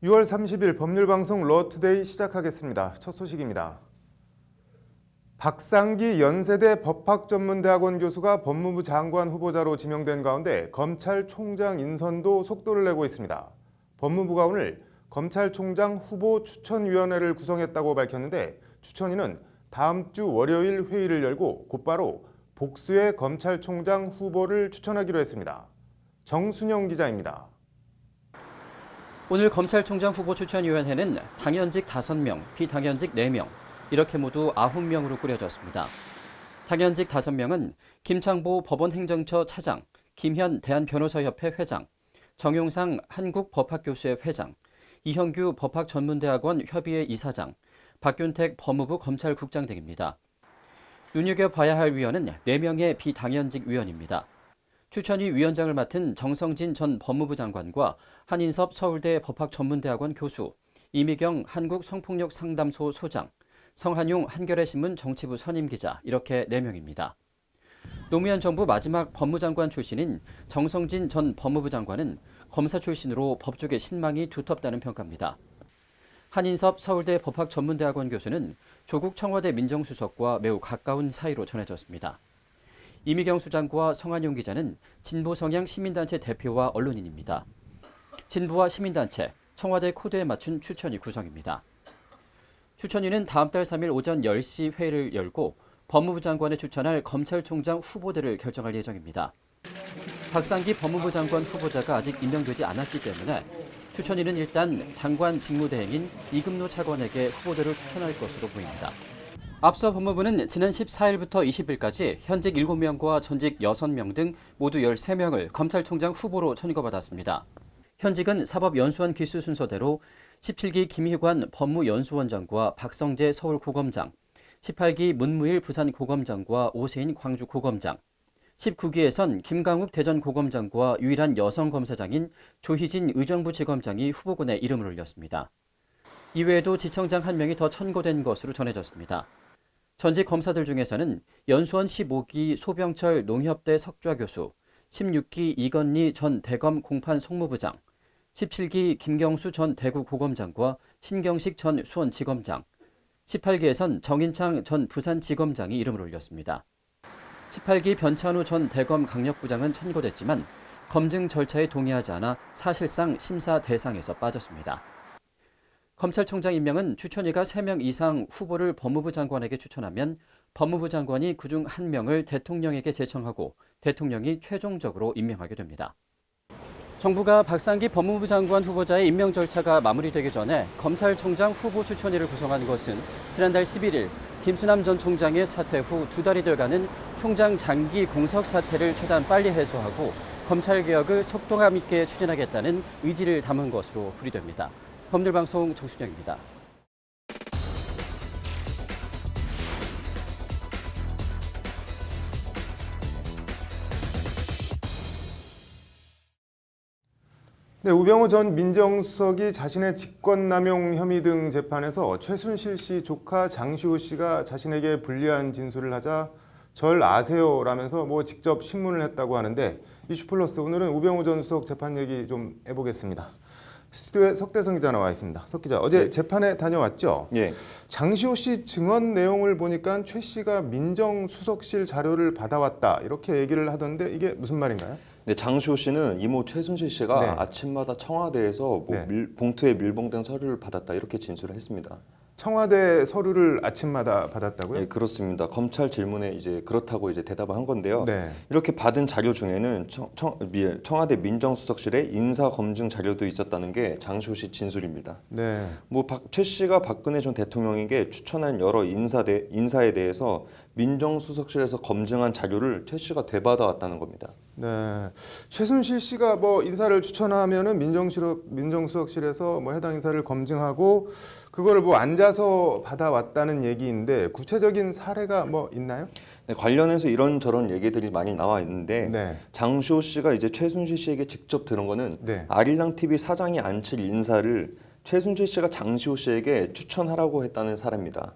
6월 30일 법률방송 러투데이 시작하겠습니다. 첫 소식입니다. 박상기 연세대 법학전문대학원 교수가 법무부 장관 후보자로 지명된 가운데 검찰총장 인선도 속도를 내고 있습니다. 법무부가 오늘 검찰총장 후보 추천위원회를 구성했다고 밝혔는데 추천위는 다음 주 월요일 회의를 열고 곧바로 복수의 검찰총장 후보를 추천하기로 했습니다. 정순영 기자입니다. 오늘 검찰총장 후보 추천위원회는 당연직 5명, 비당연직 4명, 이렇게 모두 9명으로 꾸려졌습니다. 당연직 5명은 김창보 법원행정처 차장, 김현 대한변호사협회 회장, 정용상 한국법학교수회 회장, 이형규 법학전문대학원 협의회 이사장, 박균택 법무부 검찰국장 등입니다. 눈여겨봐야 할 위원은 4명의 비당연직 위원입니다. 추천위 위원장을 맡은 정성진 전 법무부 장관과 한인섭 서울대 법학전문대학원 교수, 이미경 한국성폭력상담소 소장, 성한용 한겨레신문 정치부 선임기자 이렇게 4명입니다. 노무현 정부 마지막 법무장관 출신인 정성진 전 법무부 장관은 검사 출신으로 법조계 신망이 두텁다는 평가입니다. 한인섭 서울대 법학전문대학원 교수는 조국 청와대 민정수석과 매우 가까운 사이로 전해졌습니다. 이미경 수장과 성한용 기자는 진보 성향 시민단체 대표와 언론인입니다. 진보와 시민단체, 청와대 코드에 맞춘 추천위 구성입니다. 추천위는 다음 달 3일 오전 10시 회의를 열고 법무부 장관에 추천할 검찰총장 후보들을 결정할 예정입니다. 박상기 법무부 장관 후보자가 아직 임명되지 않았기 때문에 추천위는 일단 장관 직무대행인 이금노 차관에게 후보들을 추천할 것으로 보입니다. 앞서 법무부는 지난 14일부터 20일까지 현직 7명과 전직 6명 등 모두 13명을 검찰총장 후보로 천거받았습니다. 현직은 사법연수원 기수 순서대로 17기 김희관 법무연수원장과 박성재 서울고검장, 18기 문무일 부산고검장과 오세인 광주고검장, 19기에선 김강욱 대전고검장과 유일한 여성 검사장인 조희진 의정부지검장이 후보군에 이름을 올렸습니다. 이외에도 지청장 1명이 더 천거된 것으로 전해졌습니다. 전직 검사들 중에서는 연수원 15기 소병철 농협대 석좌 교수, 16기 이건리 전 대검 공판 송무부장, 17기 김경수 전 대구 고검장과 신경식 전 수원지검장, 18기에선 정인창 전 부산지검장이 이름을 올렸습니다. 18기 변찬우 전 대검 강력부장은 천거됐지만 검증 절차에 동의하지 않아 사실상 심사 대상에서 빠졌습니다. 검찰총장 임명은 추천위가 3명 이상 후보를 법무부 장관에게 추천하면 법무부 장관이 그중 1명을 대통령에게 제청하고 대통령이 최종적으로 임명하게 됩니다. 정부가 박상기 법무부 장관 후보자의 임명 절차가 마무리되기 전에 검찰총장 후보 추천위를 구성한 것은 지난달 11일 김수남 전 총장의 사퇴 후 2달이 돼가는 총장 장기 공석 사태를 최대한 빨리 해소하고 검찰개혁을 속도감 있게 추진하겠다는 의지를 담은 것으로 풀이됩니다. 법률방송 정순영입니다. 네, 우병우 전 민정수석이 자신의 직권남용 혐의 등 재판에서 최순실 씨 조카 장시호 씨가 자신에게 불리한 진술을 하자 절 아세요라면서 직접 신문을 했다고 하는데 이슈플러스 오늘은 우병우 전 수석 재판 얘기 좀 해보겠습니다. 스튜디오에 석대성 기자 나와 있습니다. 석 기자, 어제 재판에 다녀왔죠? 예. 장시호 씨 증언 내용을 보니까 최 씨가 민정수석실 자료를 받아왔다 이렇게 얘기를 하던데 이게 무슨 말인가요? 네, 장시호 씨는 이모 최순실 씨가 네. 아침마다 청와대에서 봉투에 밀봉된 서류를 받았다 이렇게 진술을 했습니다. 청와대 서류를 아침마다 받았다고요? 예, 그렇습니다. 검찰 질문에 이제 그렇다고 이제 대답을 한 건데요. 네. 이렇게 받은 자료 중에는 청와대 민정수석실에 인사 검증 자료도 있었다는 게 장시호 씨 진술입니다. 네. 최 씨가 박근혜 전 대통령에게 추천한 여러 인사에 대해서 민정수석실에서 검증한 자료를 최 씨가 되받아 왔다는 겁니다. 네. 최순실 씨가 인사를 추천하면은 민정수석실에서 해당 인사를 검증하고 그거를 앉아서 받아왔다는 얘기인데 구체적인 사례가 있나요? 네, 관련해서 이런저런 얘기들이 많이 나와 있는데 네. 장시호 씨가 이제 최순실 씨에게 직접 들은 거는 네. 아릴랑 TV 사장이 앉힐 인사를 최순실 씨가 장시호 씨에게 추천하라고 했다는 사례입니다.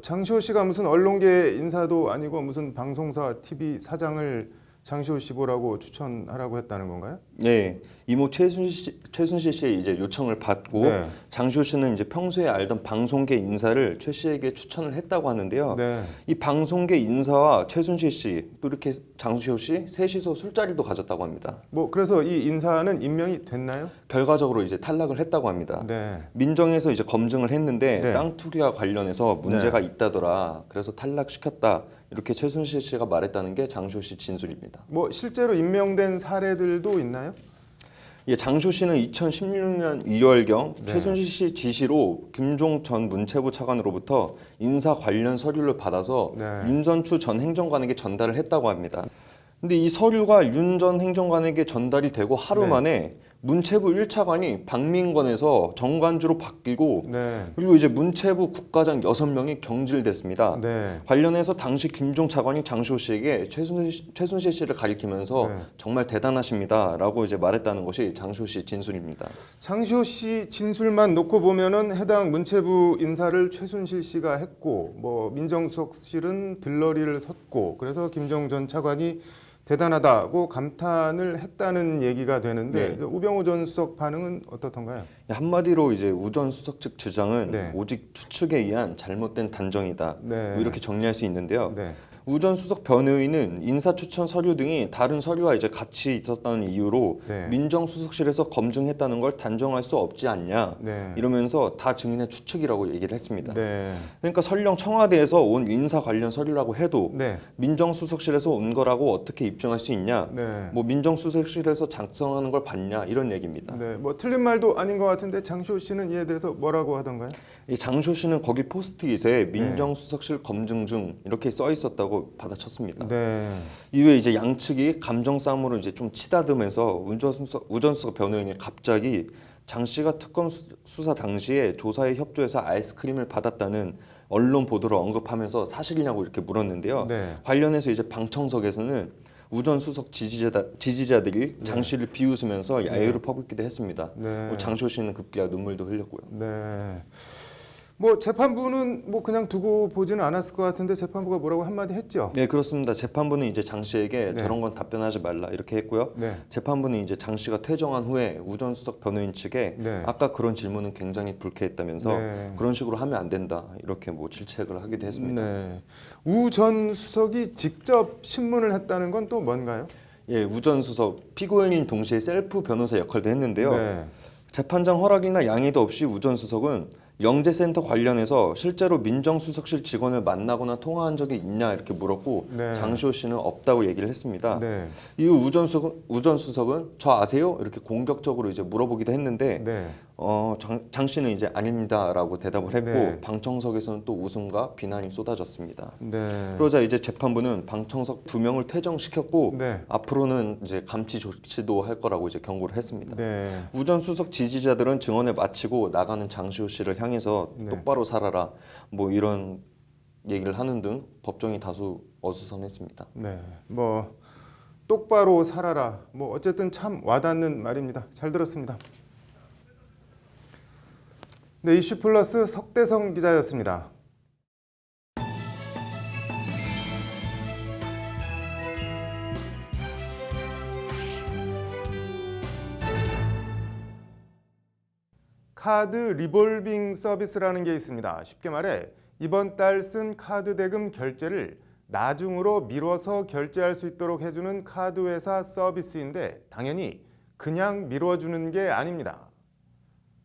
장시호 씨가 무슨 언론계 인사도 아니고 무슨 방송사 TV 사장을 장시호 씨 보라고 추천하라고 했다는 건가요? 예, 이모 최순실 씨의 이제 요청을 받고 네. 장시호 씨는 이제 평소에 알던 방송계 인사를 최 씨에게 추천을 했다고 하는데요. 네. 이 방송계 인사와 최순실 씨 또 이렇게 장시호 씨 셋이서 술자리도 가졌다고 합니다. 뭐 그래서 이 인사는 임명이 됐나요? 결과적으로 이제 탈락을 했다고 합니다. 네. 민정에서 이제 검증을 했는데 네. 땅 투기와 관련해서 문제가 있다더라. 그래서 탈락시켰다. 이렇게 최순실 씨가 말했다는 게 장시호 씨 진술입니다. 뭐 실제로 임명된 사례들도 있나요? 예, 장시호 씨는 2016년 2월경 네. 최순실 씨 지시로 김종 전 문체부 차관으로부터 인사 관련 서류를 받아서 네. 윤전추 전 행정관에게 전달을 했다고 합니다. 근데 이 서류가 윤 전 행정관에게 전달이 되고 하루 네. 만에 문체부 1차관이 박민관에서 정관주로 바뀌고 네. 그리고 이제 문체부 국과장 6명이 경질됐습니다. 네. 관련해서 당시 김종 차관이 장시호 씨에게 최순실 씨를 가리키면서 네. 정말 대단하십니다라고 이제 말했다는 것이 장시호 씨 진술입니다. 장시호 씨 진술만 놓고 보면은 해당 문체부 인사를 최순실 씨가 했고, 뭐 민정수석실은 들러리를 섰고, 그래서 김정 전 차관이 대단하다고 감탄을 했다는 얘기가 되는데 네. 우병우 전 수석 반응은 어떻던가요? 한마디로 이제 우 전 수석 측 주장은 네. 오직 추측에 의한 잘못된 단정이다. 네. 뭐 이렇게 정리할 수 있는데요. 네. 우 전 수석 변호인은 인사추천 서류 등이 다른 서류와 이제 같이 있었다는 이유로 네. 민정수석실에서 검증했다는 걸 단정할 수 없지 않냐 네. 이러면서 다 증인의 추측이라고 얘기를 했습니다. 네. 그러니까 설령 청와대에서 온 인사 관련 서류라고 해도 네. 민정수석실에서 온 거라고 어떻게 입증할 수 있냐? 네. 뭐 민정수석실에서 작성하는 걸 봤냐 이런 얘기입니다. 네. 뭐 틀린 말도 아닌 것 같은데 장시호 씨는 이에 대해서 뭐라고 하던가요? 이 장시호 씨는 거기 포스트잇에 민정수석실 검증 중 이렇게 써 있었다고 받아쳤습니다. 네. 이후에 이제 양측이 감정 싸움으로 이제 좀 치다듬면서 우 전 수석 변호인이 갑자기 장 씨가 특검 수사 당시에 조사에 협조해서 아이스크림을 받았다는 언론 보도를 언급하면서 사실이냐고 이렇게 물었는데요. 네. 관련해서 이제 방청석에서는 우 전 수석 지지자들이 장 씨를 비웃으면서 야유를 퍼붓기도 했습니다. 네. 장시호 씨는 급기야 눈물도 흘렸고요. 네. 뭐 재판부는 뭐 그냥 두고 보지는 않았을 것 같은데 재판부가 뭐라고 한마디 했죠? 네, 그렇습니다. 재판부는 이제 장 씨에게 네. 저런 건 답변하지 말라 이렇게 했고요. 네. 재판부는 이제 장 씨가 퇴정한 후에 우 전 수석 변호인 측에 네. 아까 그런 질문은 굉장히 불쾌했다면서 네. 그런 식으로 하면 안 된다 이렇게 뭐 질책을 하기도 했습니다. 네. 우 전 수석이 직접 신문을 했다는 건 또 뭔가요? 예, 우 전 수석 피고인인 동시에 셀프 변호사 역할도 했는데요. 네. 재판장 허락이나 양해도 없이 우 전 수석은 영재센터 관련해서 실제로 민정수석실 직원을 만나거나 통화한 적이 있냐 이렇게 물었고 네. 장시호 씨는 없다고 얘기를 했습니다. 네. 이후 우 전 수석은 저 아세요? 이렇게 공격적으로 이제 물어보기도 했는데 네. 장 씨는 이제 아닙니다라고 대답을 했고 네. 방청석에서는 또 웃음과 비난이 쏟아졌습니다. 네. 그러자 이제 재판부는 방청석 2명을 퇴정시켰고 네. 앞으로는 이제 감치 조치도 할 거라고 이제 경고를 했습니다. 네. 우 전 수석 지지자들은 증언을 마치고 나가는 장시호 씨를 향해서 네. 똑바로 살아라 뭐 이런 얘기를 하는 등 법정이 다소 어수선했습니다. 네. 뭐 똑바로 살아라. 뭐 어쨌든 참 와닿는 말입니다. 잘 들었습니다. 네, 이슈 플러스 석대성 기자였습니다. 카드 리볼빙 서비스라는 게 있습니다. 쉽게 말해 이번 달 쓴 카드 대금 결제를 나중으로 미뤄서 결제할 수 있도록 해주는 카드 회사 서비스인데 당연히 그냥 미뤄주는 게 아닙니다.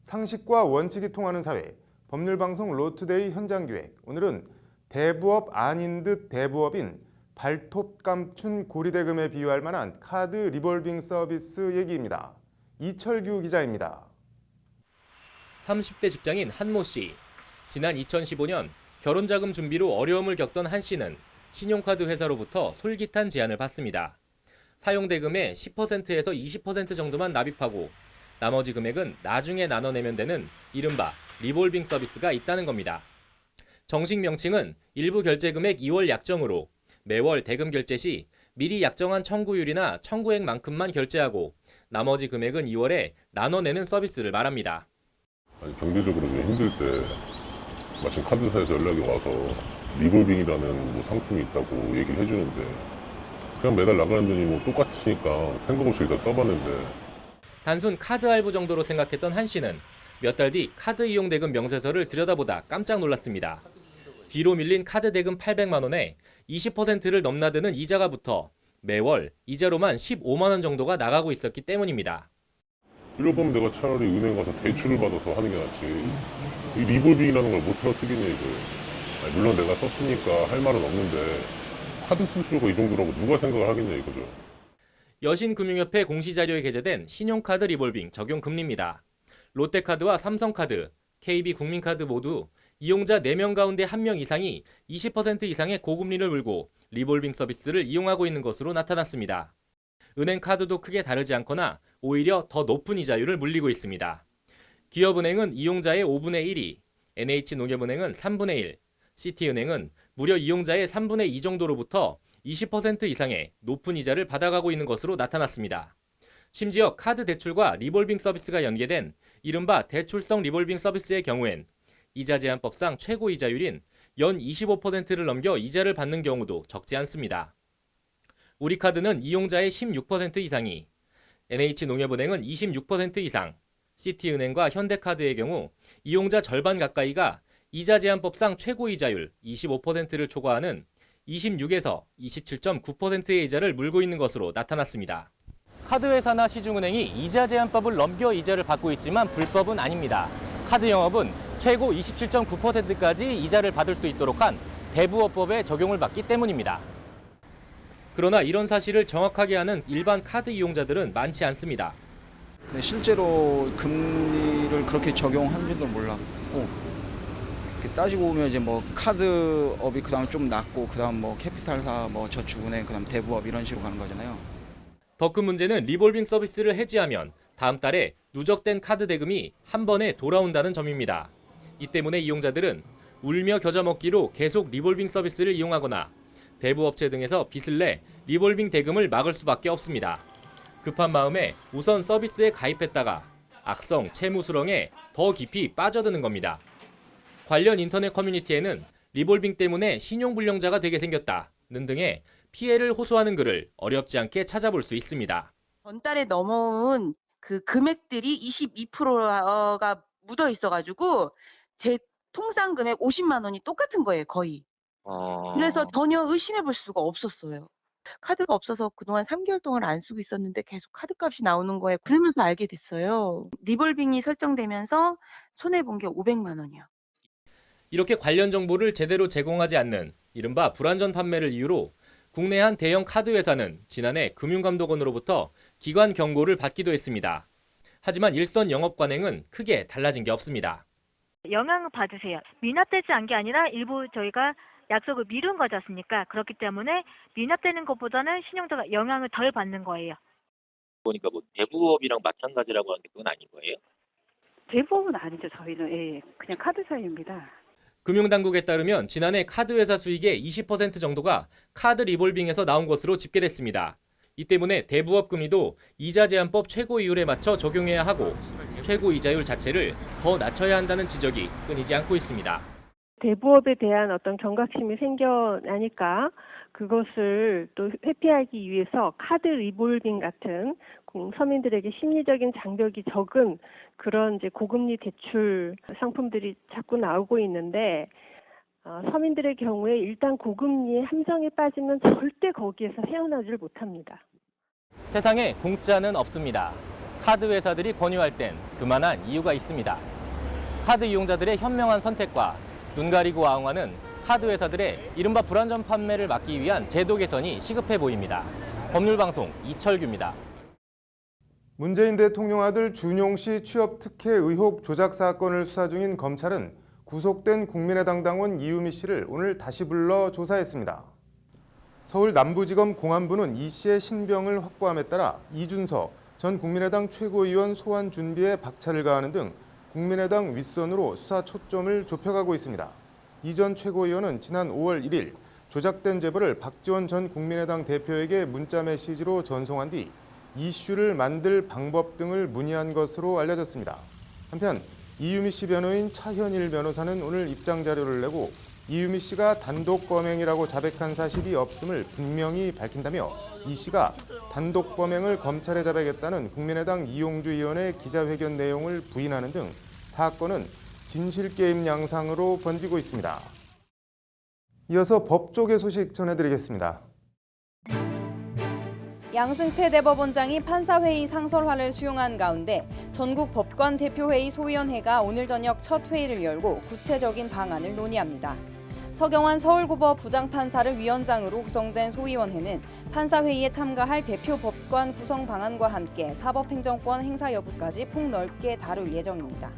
상식과 원칙이 통하는 사회, 법률방송 로투데이 현장기획. 오늘은 대부업 아닌 듯 대부업인 발톱 감춘 고리대금에 비유할 만한 카드 리볼빙 서비스 얘기입니다. 이철규 기자입니다. 30대 직장인 한모 씨. 지난 2015년 결혼자금 준비로 어려움을 겪던 한 씨는 신용카드 회사로부터 솔깃한 제안을 받습니다. 사용대금의 10%에서 20% 정도만 납입하고 나머지 금액은 나중에 나눠내면 되는 이른바 리볼빙 서비스가 있다는 겁니다. 정식 명칭은 일부 결제 금액 2월 약정으로 매월 대금 결제 시 미리 약정한 청구율이나 청구액만큼만 결제하고 나머지 금액은 2월에 나눠내는 서비스를 말합니다. 아니, 경제적으로 좀 힘들 때 마침 카드사에서 연락이 와서 리볼빙이라는 뭐 상품이 있다고 얘기를 해주는데 그냥 매달 나가는 돈이 뭐 똑같으니까 생각 없이 일단 써봤는데 단순 카드 할부 정도로 생각했던 한 씨는 몇 달 뒤 카드 이용 대금 명세서를 들여다보다 깜짝 놀랐습니다. 뒤로 밀린 카드 대금 800만 원에 20%를 넘나드는 이자가 붙어 매월 이자로만 15만 원 정도가 나가고 있었기 때문입니다. 이럴 거면 내가 차라리 은행 가서 대출을 받아서 하는 게 낫지. 이 리볼빙이라는 걸 못 틀어 쓰겠냐 이거. 아니, 물론 내가 썼으니까 할 말은 없는데 카드 수수료가 이 정도라고 누가 생각을 하겠냐 이거죠. 여신금융협회 공시자료에 게재된 신용카드 리볼빙 적용 금리입니다. 롯데카드와 삼성카드, KB국민카드 모두 이용자 4명 가운데 1명 이상이 20% 이상의 고금리를 물고 리볼빙 서비스를 이용하고 있는 것으로 나타났습니다. 은행 카드도 크게 다르지 않거나 오히려 더 높은 이자율을 물리고 있습니다. 기업은행은 이용자의 5분의 1이, NH농협은행은 3분의 1, 시티은행은 무려 이용자의 3분의 2 정도로부터 20% 이상의 높은 이자를 받아가고 있는 것으로 나타났습니다. 심지어 카드 대출과 리볼빙 서비스가 연계된 이른바 대출성 리볼빙 서비스의 경우엔 이자 제한법상 최고 이자율인 연 25%를 넘겨 이자를 받는 경우도 적지 않습니다. 우리카드는 이용자의 16% 이상이, NH농협은행은 26% 이상, 시티은행과 현대카드의 경우 이용자 절반 가까이가 이자 제한법상 최고 이자율 25%를 초과하는 26에서 27.9%의 이자를 물고 있는 것으로 나타났습니다. 카드회사나 시중은행이 이자 제한법을 넘겨 이자를 받고 있지만 불법은 아닙니다. 카드 영업은 최고 27.9%까지 이자를 받을 수 있도록 한 대부업법에 적용을 받기 때문입니다. 그러나 이런 사실을 정확하게 아는 일반 카드 이용자들은 많지 않습니다. 실제로 금리를 그렇게 적용하는 줄도 몰랐고, 이렇게 따지고 보면 이제 뭐 카드업이 그다음 좀 낮고, 그다음 뭐 캐피탈사, 뭐 저축은행, 그다음 대부업 이런 식으로 가는 거잖아요. 더 큰 문제는 리볼빙 서비스를 해지하면 다음 달에 누적된 카드 대금이 한 번에 돌아온다는 점입니다. 이 때문에 이용자들은 울며 겨자 먹기로 계속 리볼빙 서비스를 이용하거나 대부업체 등에서 빚을 내 리볼빙 대금을 막을 수밖에 없습니다. 급한 마음에 우선 서비스에 가입했다가 악성 채무 수렁에 더 깊이 빠져드는 겁니다. 관련 인터넷 커뮤니티에는 리볼빙 때문에 신용불량자가 되게 생겼다는 등의 피해를 호소하는 글을 어렵지 않게 찾아볼 수 있습니다. 전달에 넘어온 그 금액들이 22%가 묻어 있어가지고 제 통상 금액 50만 원이 똑같은 거예요, 거의. 그래서 전혀 의심해 볼 수가 없었어요. 카드가 없어서 그동안 3개월 동안 안 쓰고 있었는데 계속 카드값이 나오는 거예요. 그러면서 알게 됐어요. 리볼빙이 설정되면서 손해본 게 500만 원이요. 이렇게 관련 정보를 제대로 제공하지 않는 이른바 불안전 판매를 이유로 국내 한 대형 카드 회사는 지난해 금융감독원으로부터 기관 경고를 받기도 했습니다. 하지만 일선 영업관행은 크게 달라진 게 없습니다. 영향을 받으세요. 미납되지 않은 게 아니라 일부 저희가 약속을 미룬 거지 않습니까? 그렇기 때문에 미납되는 것보다는 신용자가 영향을 덜 받는 거예요. 보니까 뭐 대부업이랑 마찬가지라고 하는데 그건 아닌 거예요? 대부업은 아니죠. 저희는 그냥 카드사입니다. 금융당국에 따르면 지난해 카드회사 수익의 20% 정도가 카드 리볼빙에서 나온 것으로 집계됐습니다. 이 때문에 대부업 금리도 이자 제한법 최고 이율에 맞춰 적용해야 하고 최고 이자율 자체를 더 낮춰야 한다는 지적이 끊이지 않고 있습니다. 대부업에 대한 어떤 경각심이 생겨나니까 그것을 또 회피하기 위해서 카드 리볼빙 같은 서민들에게 심리적인 장벽이 적은 그런 이제 고금리 대출 상품들이 자꾸 나오고 있는데 서민들의 경우에 일단 고금리의 함정에 빠지면 절대 거기에서 헤어나질 못합니다. 세상에 공짜는 없습니다. 카드 회사들이 권유할 땐 그만한 이유가 있습니다. 카드 이용자들의 현명한 선택과 눈 가리고 아웅하는 카드 회사들의 이른바 불안전 판매를 막기 위한 제도 개선이 시급해 보입니다. 법률방송 이철규입니다. 문재인 대통령 아들 준용 씨 취업 특혜 의혹 조작 사건을 수사 중인 검찰은 구속된 국민의당 당원 이유미 씨를 오늘 다시 불러 조사했습니다. 서울 남부지검 공안부는 이 씨의 신병을 확보함에 따라 이준석 전 국민의당 최고위원 소환 준비에 박차를 가하는 등 국민의당 윗선으로 수사 초점을 좁혀가고 있습니다. 이 전 최고위원은 지난 5월 1일 조작된 제보를 박지원 전 국민의당 대표에게 문자 메시지로 전송한 뒤 이슈를 만들 방법 등을 문의한 것으로 알려졌습니다. 한편 이유미 씨 변호인 차현일 변호사는 오늘 입장 자료를 내고 이유미 씨가 단독 범행이라고 자백한 사실이 없음을 분명히 밝힌다며 이 씨가 단독 범행을 검찰에 자백했다는 국민의당 이용주 의원의 기자회견 내용을 부인하는 등 사건은 진실게임 양상으로 번지고 있습니다. 이어서 법조계 소식 전해드리겠습니다. 양승태 대법원장이 판사회의 상설화를 수용한 가운데 전국 법관 대표회의 소위원회가 오늘 저녁 첫 회의를 열고 구체적인 방안을 논의합니다. 서경환 서울고법 부장판사를 위원장으로 구성된 소위원회는 판사회의에 참가할 대표 법관 구성 방안과 함께 사법행정권 행사 여부까지 폭넓게 다룰 예정입니다.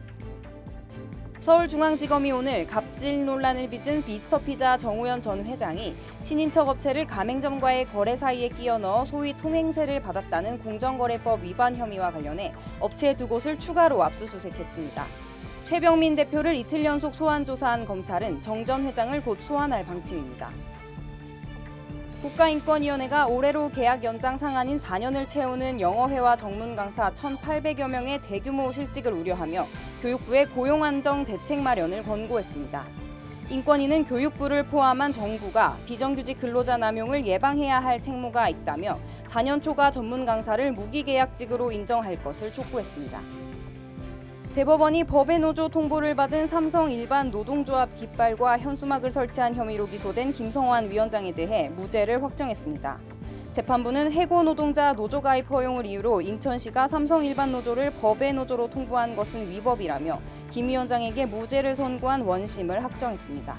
서울중앙지검이 오늘 갑질 논란을 빚은 미스터피자 정우현 전 회장이 친인척 업체를 가맹점과의 거래 사이에 끼워 넣어 소위 통행세를 받았다는 공정거래법 위반 혐의와 관련해 업체 2곳을 추가로 압수수색했습니다. 최병민 대표를 이틀 연속 소환 조사한 검찰은 정 전 회장을 곧 소환할 방침입니다. 국가인권위원회가 올해로 계약 연장 상한인 4년을 채우는 영어회화 전문 강사 1,800여 명의 대규모 실직을 우려하며 교육부에 고용 안정 대책 마련을 권고했습니다. 인권위는 교육부를 포함한 정부가 비정규직 근로자 남용을 예방해야 할 책무가 있다며 4년 초과 전문 강사를 무기계약직으로 인정할 것을 촉구했습니다. 대법원이 법의 노조 통보를 받은 삼성 일반 노동조합 깃발과 현수막을 설치한 혐의로 기소된 김성환 위원장에 대해 무죄를 확정했습니다. 재판부는 해고 노동자 노조 가입 허용을 이유로 인천시가 삼성 일반 노조를 법의 노조로 통보한 것은 위법이라며 김 위원장에게 무죄를 선고한 원심을 확정했습니다.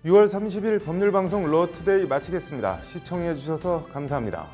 (6월 30일) 법률방송 러투데이 마치겠습니다. 시청해주셔서 감사합니다.